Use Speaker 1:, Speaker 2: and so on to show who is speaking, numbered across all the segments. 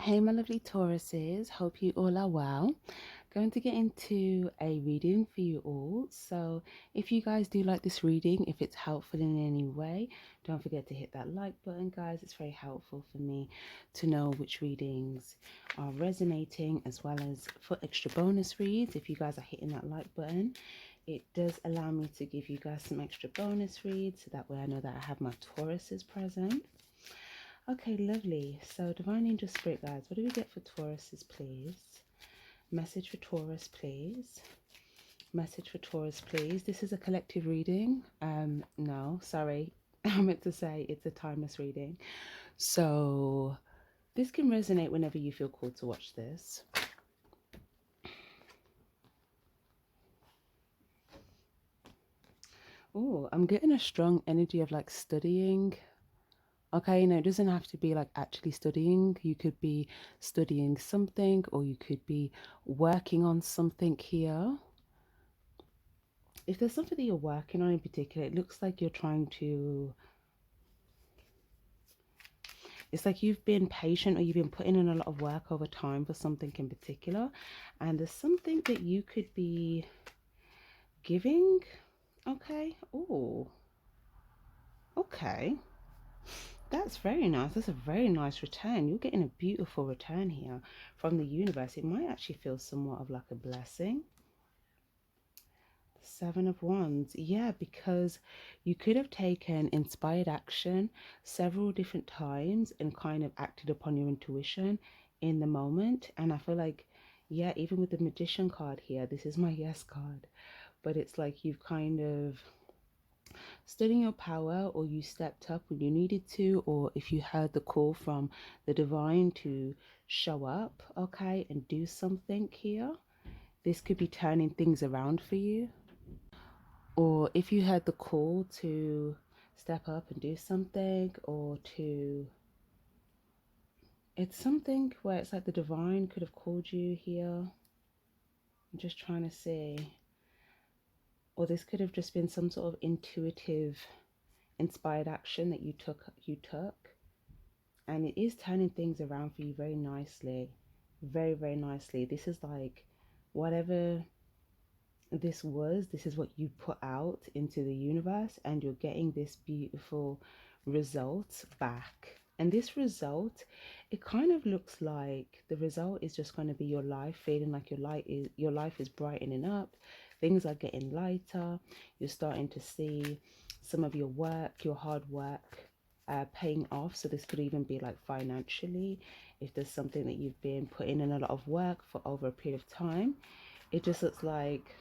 Speaker 1: Hey, my lovely Tauruses. Hope you all are well. Going to get into a reading for you all. So, if you guys do like this reading, if it's helpful in any way, don't forget to hit that like button, guys. It's very helpful for me to know which readings are resonating, as well as for extra bonus reads. If you guys are hitting that like button, it does allow me to give you guys some extra bonus reads, so that way I know that I have my Tauruses present. Okay, lovely. So, Divine Angel Spirit guides, what do we get for Tauruses, please? Message for Taurus, please. Message for Taurus, please. This is a collective reading. No, sorry. I meant to say it's a timeless reading. So, this can resonate whenever you feel called to watch this. Oh, I'm getting a strong energy of like studying. Okay, no, it doesn't have to be like actually studying. You could be studying something, or you could be working on something here. If there's something that you're working on in particular, it looks like you're trying to, it's like you've been patient, or you've been putting in a lot of work over time for something in particular. And there's something that you could be giving. Okay. Oh, okay. That's very nice. That's a very nice return. You're getting a beautiful return here from the universe. It might actually feel somewhat of like a blessing. Seven of Wands. Yeah, because you could have taken inspired action several different times and kind of acted upon your intuition in the moment. And I feel like, yeah, even with the Magician card here, this is my yes card, but it's like you've kind of stood in your power, or you stepped up when you needed to, or if you heard the call from the divine to show up, okay, and do something here. This could be turning things around for you. Or if you heard the call to step up and do something, or to, it's something where it's like the divine could have called you here. I'm just trying to see. Or this could have just been some sort of intuitive inspired action that you took, and it is turning things around for you very nicely, very, very nicely. This is like whatever this is what you put out into the universe, and you're getting this beautiful result back. And this result, it kind of looks like the result is just going to be your life feeling like your life is brightening up. Things are getting lighter. You're starting to see some of your work, your hard work, paying off. So this could even be like financially, if there's something that you've been putting in a lot of work for over a period of time. It just looks like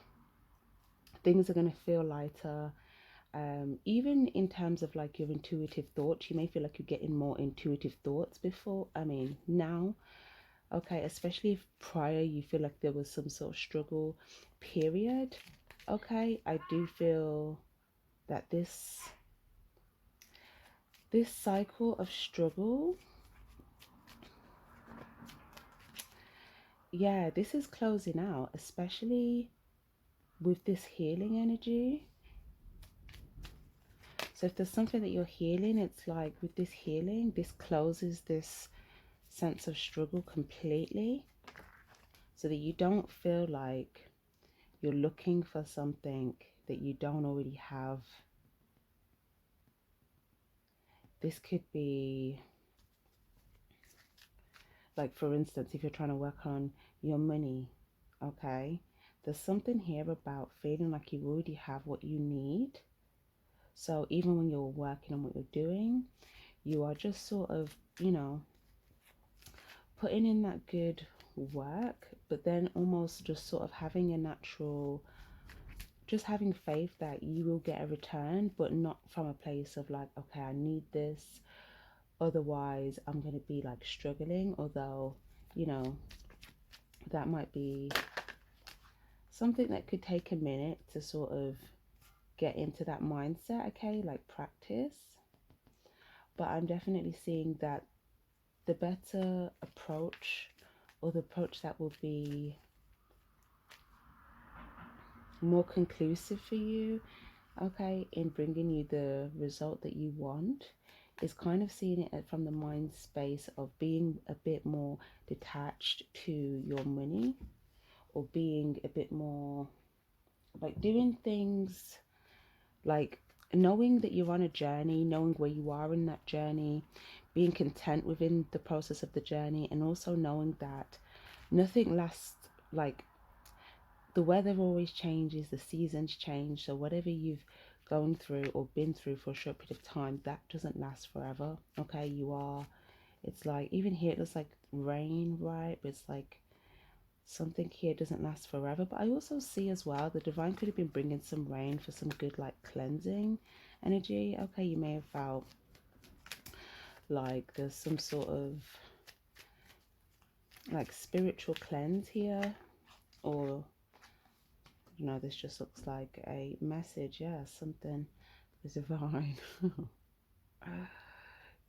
Speaker 1: things are going to feel lighter. Even in terms of like your intuitive thoughts, you may feel like you're getting more intuitive thoughts now. Okay, especially if prior you feel like there was some sort of struggle period. Okay, I do feel that this cycle of struggle, yeah, this is closing out, especially with this healing energy. So if there's something that you're healing, it's like with this healing, this closes this sense of struggle completely, so that you don't feel like you're looking for something that you don't already have. This could be like, for instance, if you're trying to work on your money, okay, there's something here about feeling like you already have what you need. So even when you're working on what you're doing, you are just sort of, putting in that good work, but then almost just sort of having a natural, just having faith that you will get a return, but not from a place of like, okay, I need this, otherwise I'm going to be like struggling. Although, you know, that might be something that could take a minute to sort of get into that mindset, okay, like practice. But I'm definitely seeing that the better approach, or the approach that will be more conclusive for you, okay, in bringing you the result that you want, is kind of seeing it from the mind space of being a bit more detached to your money, or being a bit more like doing things like knowing that you're on a journey, knowing where you are in that journey, being content within the process of the journey, and also knowing that nothing lasts. Like, the weather always changes, the seasons change, so whatever you've gone through or been through for a short period of time, that doesn't last forever. Okay, you are, it's like, even here it looks like rain, right? But it's like something here doesn't last forever. But I also see as well the divine could have been bringing some rain for some good like cleansing energy. Okay, you may have felt like there's some sort of like spiritual cleanse here, or you know, this just looks like a message. Yeah, something is divine.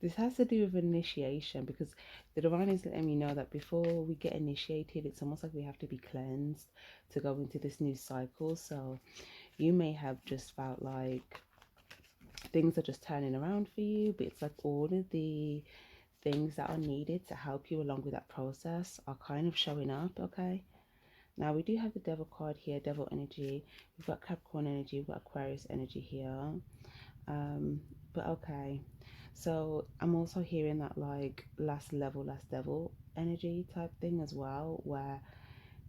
Speaker 1: This has to do with initiation, because the divine is letting me know that before we get initiated, it's almost like we have to be cleansed to go into this new cycle. So you may have just felt like things are just turning around for you, but it's like all of the things that are needed to help you along with that process are kind of showing up. Okay, now we do have the devil card here, devil energy. We've got Capricorn energy, we've got Aquarius energy here. But okay, so I'm also hearing that like last level, last devil energy type thing as well, where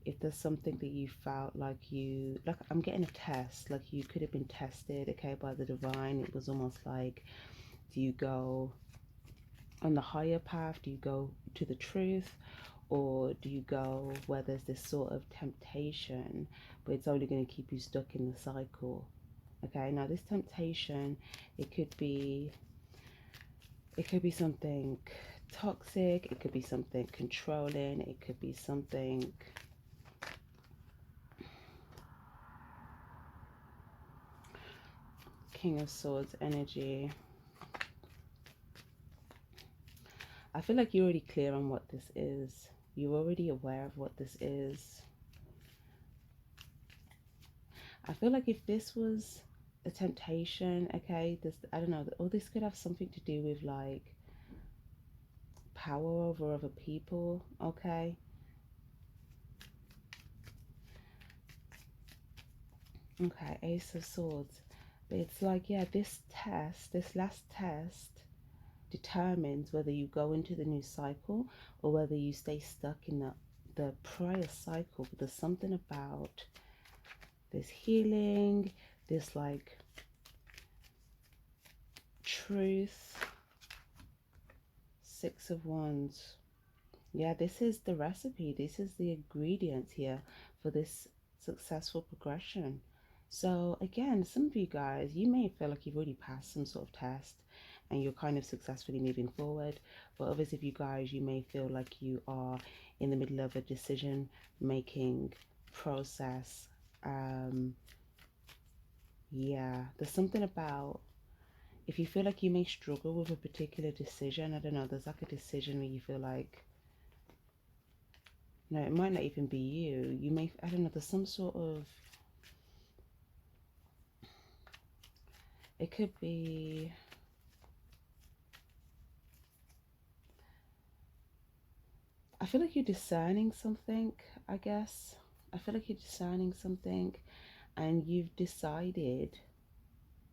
Speaker 1: if there's something that you felt like you, like, I'm getting a test, like you could have been tested, okay, by the divine. It was almost like, do you go on the higher path, do you go to the truth, or do you go where there's this sort of temptation, but it's only going to keep you stuck in the cycle? Okay, now this temptation, it could be something toxic, it could be something controlling, it could be something, King of Swords energy. I feel like you're already clear on what this is. You're already aware of what this is. I feel like if this was a temptation, okay, this, I don't know, or this could have something to do with like power over other people, okay? Okay, Ace of Swords. But it's like, yeah, this test, this last test, determines whether you go into the new cycle or whether you stay stuck in the prior cycle. But there's something about this healing, this like truth. Six of Wands. Yeah, this is the recipe. This is the ingredients here for this successful progression. So again, some of you guys, you may feel like you've already passed some sort of test and you're kind of successfully moving forward. But others of you guys, you may feel like you are in the middle of a decision making process. Yeah, there's something about, if you feel like you may struggle with a particular decision, I don't know, there's like a decision where you feel like, no, it might not even be you. You may, I don't know, there's some sort of, it could be, I feel like you're discerning something, I guess. I feel like you're discerning something and you've decided,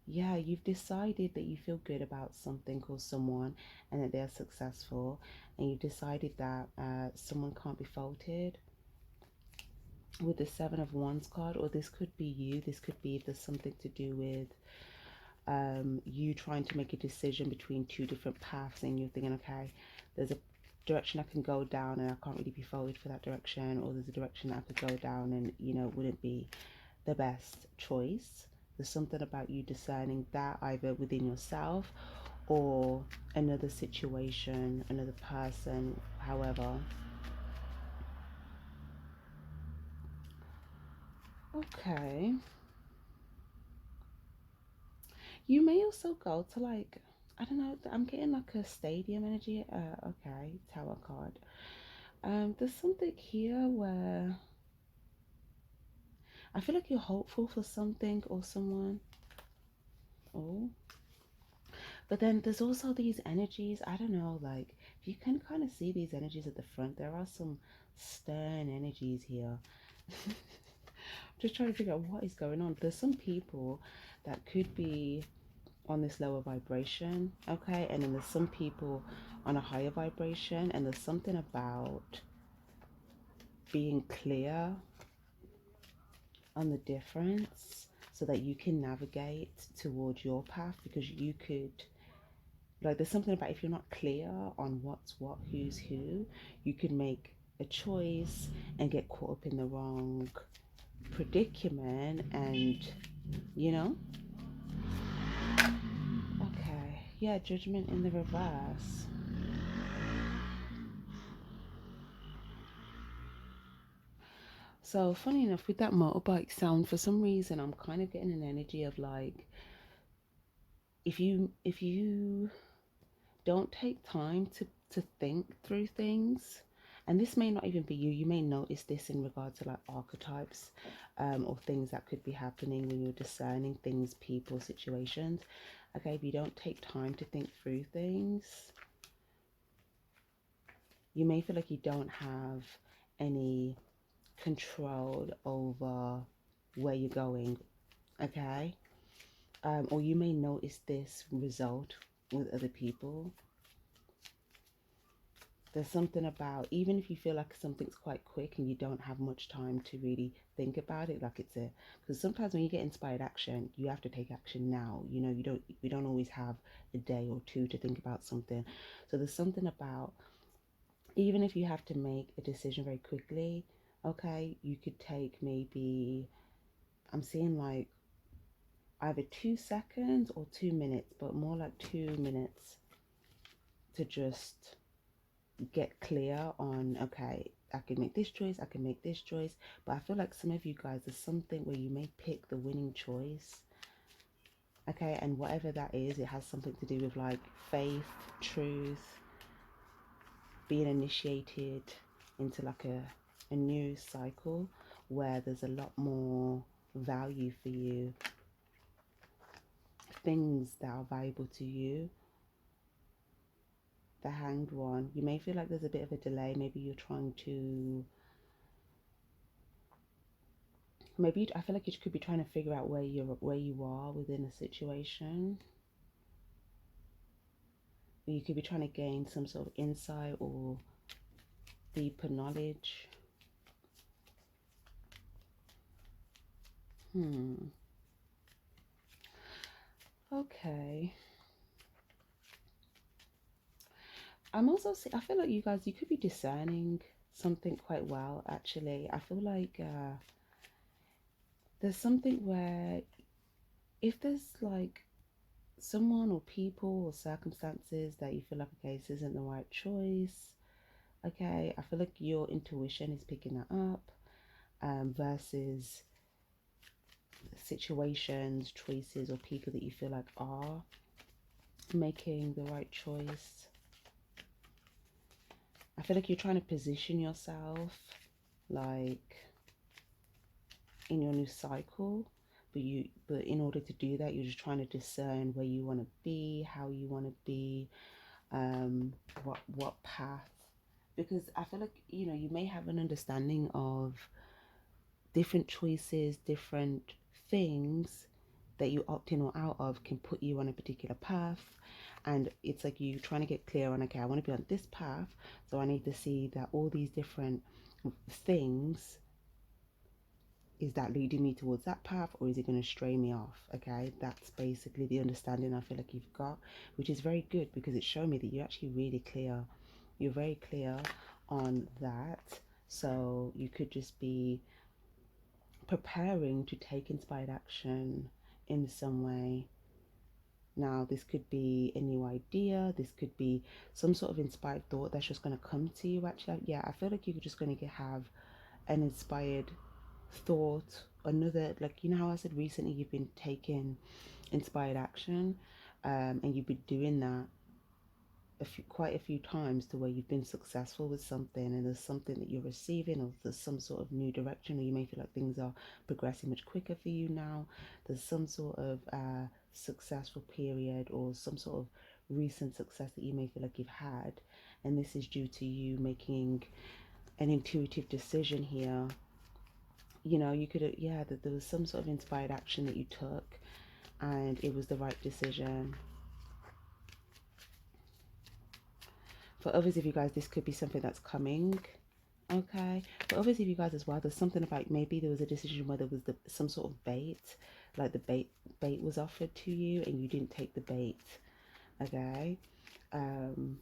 Speaker 1: yeah, you've decided that you feel good about something or someone and that they're successful, and you've decided that someone can't be faulted with the Seven of Wands card. Or this could be you. This could be if there's something to do with you trying to make a decision between two different paths and you're thinking, okay, there's a direction I can go down and I can't really be followed for that direction, or there's a direction that I could go down and, you know, wouldn't be the best choice. There's something about you discerning that either within yourself or another situation, another person, however. Okay, you may also go to like, I don't know, I'm getting like a stadium energy. Okay, Tower card. There's something here where I feel like you're hopeful for something or someone. Oh, But then there's also these energies, I don't know, like if you can kind of see these energies at the front, there are some stern energies here. Just trying to figure out what is going on. There's some people that could be on this lower vibration, okay? And then there's some people on a higher vibration, and there's something about being clear on the difference so that you can navigate towards your path, because you could, like, there's something about if you're not clear on what's what, who's who, you could make a choice and get caught up in the wrong predicament, and you know. Okay, yeah, judgment in the reverse. So funny enough, with that motorbike sound, for some reason I'm kind of getting an energy of like, if you don't take time to think through things, and this may not even be you, you may notice this in regards to like archetypes, or things that could be happening when you're discerning things, people, situations. Okay, if you don't take time to think through things, you may feel like you don't have any control over where you're going. Okay, or you may notice this result with other people. There's something about, even if you feel like something's quite quick and you don't have much time to really think about it, like it's a, because sometimes when you get inspired action, you have to take action now. You know, we don't always have a day or two to think about something. So there's something about, even if you have to make a decision very quickly, okay, you could take maybe, I'm seeing like either 2 seconds or 2 minutes, but more like 2 minutes to just get clear on, okay, I can make this choice, I can make this choice. But I feel like some of you guys, there's something where you may pick the winning choice, okay, and whatever that is, it has something to do with like faith, truth, being initiated into like a new cycle where there's a lot more value for you, things that are valuable to you. The Hanged One, you may feel like there's a bit of a delay. Maybe you're trying to, maybe I feel like you could be trying to figure out where you are within a situation. Or you could be trying to gain some sort of insight or deeper knowledge. Okay. I'm also I feel like you guys, you could be discerning something quite well, actually. I feel like there's something where if there's like someone or people or circumstances that you feel like, okay, this isn't the right choice, okay, I feel like your intuition is picking that up, versus situations, choices, or people that you feel like are making the right choice. I feel like you're trying to position yourself like in your new cycle, but in order to do that, you're just trying to discern where you want to be, how you want to be, what path, because I feel like, you know, you may have an understanding of different choices, different things that you opt in or out of can put you on a particular path. And it's like you trying to get clear on, okay, I want to be on this path, so I need to see that all these different things, is that leading me towards that path, or is it going to stray me off? Okay, that's basically the understanding I feel like you've got, which is very good because it's showing me that you're actually really clear. You're very clear on that. So you could just be preparing to take inspired action in some way. Now, this could be a new idea, this could be some sort of inspired thought that's just going to come to you. Actually, yeah, I feel like you're just going to have an inspired thought, another, like, you know how I said recently you've been taking inspired action, and you've been doing that quite a few times to where you've been successful with something, and there's something that you're receiving, or there's some sort of new direction, or you may feel like things are progressing much quicker for you now. There's some sort of successful period or some sort of recent success that you may feel like you've had, and this is due to you making an intuitive decision here. You know, you could, yeah, that there was some sort of inspired action that you took and it was the right decision. For others of you guys, this could be something that's coming. Okay. For others of you guys as well, there's something about maybe there was a decision where there was some sort of bait, like the bait was offered to you and you didn't take the bait. Okay. Um,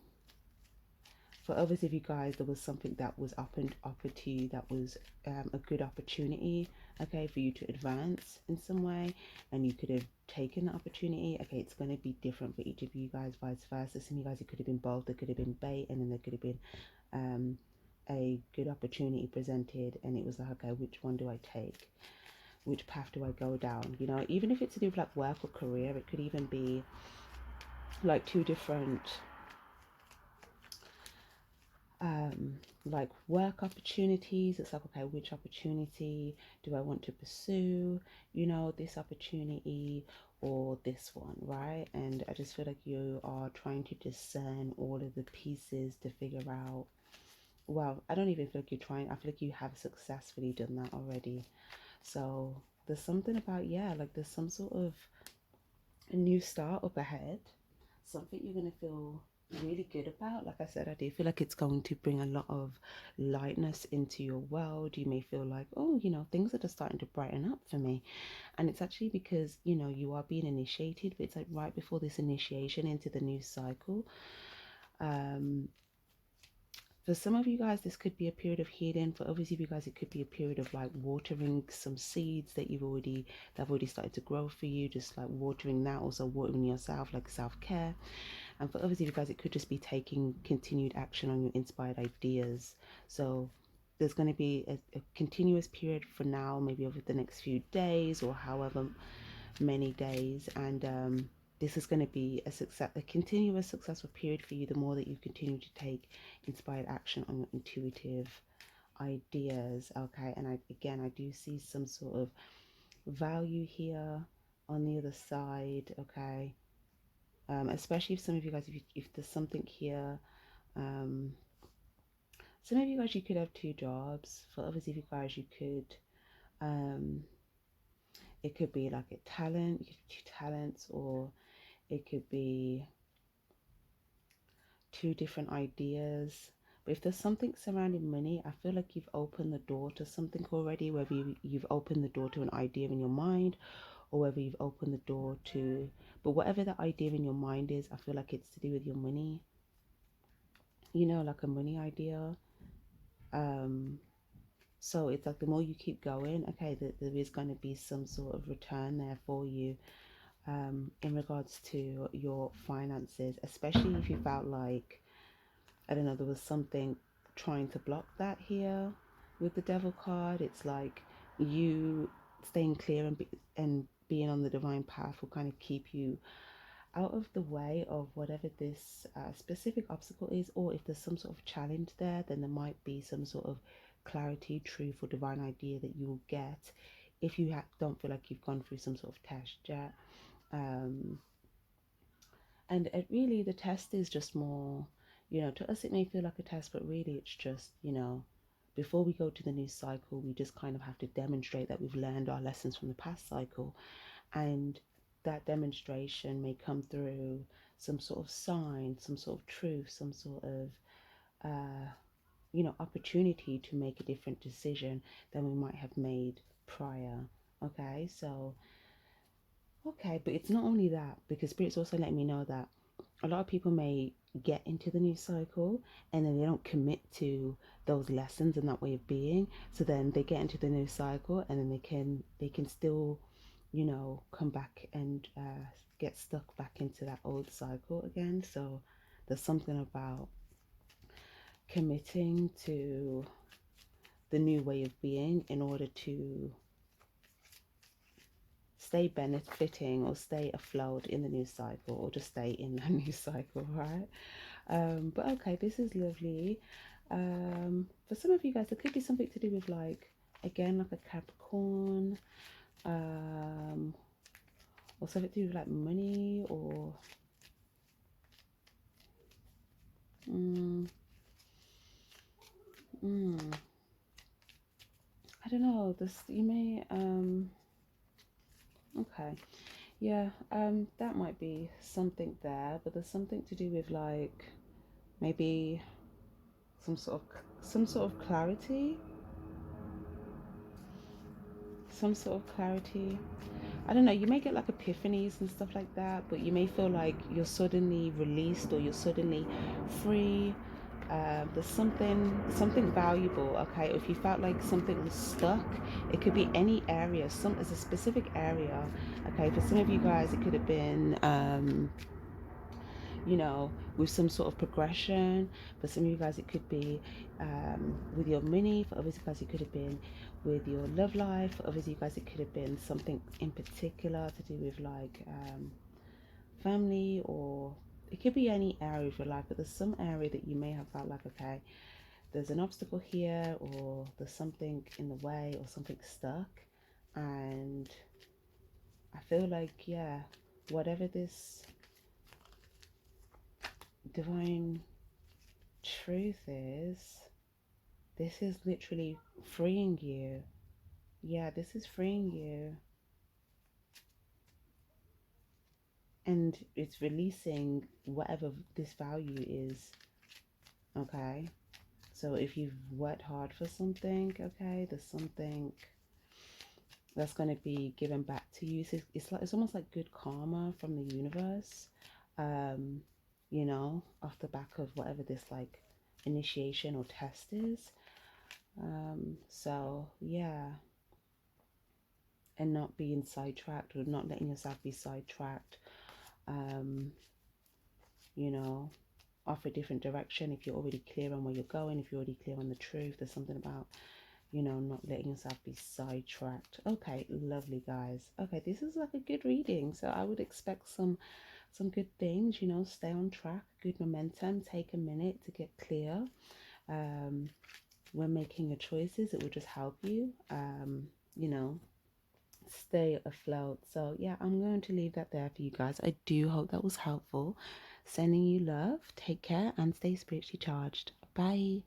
Speaker 1: for others of you guys, there was something that was offered to you that was a good opportunity, okay, for you to advance in some way, and you could have taken the opportunity. Okay, it's going to be different for each of you guys, vice versa. Some of you guys, it could have been both. There could have been bait, and then there could have been a good opportunity presented, and it was like, okay, which one do I take? Which path do I go down? You know, even if it's to do with like work or career, it could even be like two different like work opportunities. It's like, okay, which opportunity do I want to pursue? You know, this opportunity or this one, right? And I just feel like you are trying to discern all of the pieces to figure out, well, I don't even feel like you're trying, I feel like you have successfully done that already. So there's something about, yeah, like there's some sort of a new start up ahead, something you're going to feel really good about. Like I said, I do feel like it's going to bring a lot of lightness into your world. You may feel like, oh, you know, things are just starting to brighten up for me. And it's actually because, you know, you are being initiated, but it's like right before this initiation into the new cycle. For some of you guys, this could be a period of healing. For others of you guys, it could be a period of like watering some seeds that have already started to grow for you. Just like watering that, also watering yourself, like self-care. And for others of you guys, it could just be taking continued action on your inspired ideas. So there's going to be a continuous period for now, maybe over the next few days or however many days, and this is going to be a continuous successful period for you the more that you continue to take inspired action on your intuitive ideas. Okay, and I do see some sort of value here on the other side. Okay, especially if some of you guys, if there's something here, some of you guys, you could have two jobs. For others of you guys, you could it could be like a talent, you could have two talents, or it could be two different ideas. But if there's something surrounding money, I feel like you've opened the door to something already, whether you've opened the door to an idea in your mind or whether you've opened the door to, but whatever the idea in your mind is, I feel like it's to do with your money, you know, like a money idea. So it's like the more you keep going, okay, there is going to be some sort of return there for you in regards to your finances, especially if you felt like, I don't know, there was something trying to block that here with the devil card. It's like you staying clear and being on the divine path will kind of keep you out of the way of whatever this specific obstacle is, or if there's some sort of challenge there, then there might be some sort of clarity, truth, or divine idea that you will get if you don't feel like you've gone through some sort of test yet. Um, and it really, the test is just more, you know, to us it may feel like a test, but really it's just, you know, before we go to the new cycle, we just kind of have to demonstrate that we've learned our lessons from the past cycle. And that demonstration may come through some sort of sign, some sort of truth, some sort of, you know, opportunity to make a different decision than we might have made prior. Okay, so okay, but it's not only that, because Spirit's also letting me know that a lot of people may get into the new cycle and then they don't commit to those lessons and that way of being. So then they get into the new cycle and then they can still, you know, come back and get stuck back into that old cycle again. So there's something about committing to the new way of being in order to stay benefiting or stay afloat in the new cycle, or just stay in the new cycle, right? But okay, this is lovely. For some of you guys, there could be something to do with like, again, like a Capricorn, or something to do with like money, or mm, mm, I don't know. This you may okay. Yeah, that might be something there, but there's something to do with like maybe some sort of clarity, some sort of clarity. I don't know, you may get like epiphanies and stuff like that, but you may feel like you're suddenly released or you're suddenly free. There's something valuable, okay? If you felt like something was stuck, it could be any area. There's a specific area, okay? For some of you guys, it could have been you know, with some sort of progression. For some of you guys, it could be with your money. For others of you guys, it could have been with your love life. For others of you guys, it could have been something in particular to do with like family, or it could be any area of your life. But there's some area that you may have felt like, okay, there's an obstacle here, or there's something in the way, or something stuck. And I feel like, yeah, whatever this divine truth is, this is literally freeing you. Yeah, this is freeing you. And it's releasing whatever this value is. Okay. So if you've worked hard for something, okay, there's something that's going to be given back to you. So it's like, it's almost like good karma from the universe. Um, you know, off the back of whatever this like initiation or test is. So yeah, and not being sidetracked, or not letting yourself be sidetracked, um, you know, off a different direction. If you're already clear on where you're going, if you're already clear on the truth, there's something about, you know, not letting yourself be sidetracked. Okay, lovely guys. Okay, this is like a good reading. So I would expect some good things, you know, stay on track, good momentum, take a minute to get clear. When making your choices, it will just help you, you know, stay afloat. So yeah, I'm going to leave that there for you guys. I do hope that was helpful. Sending you love. Take care and stay spiritually charged. Bye.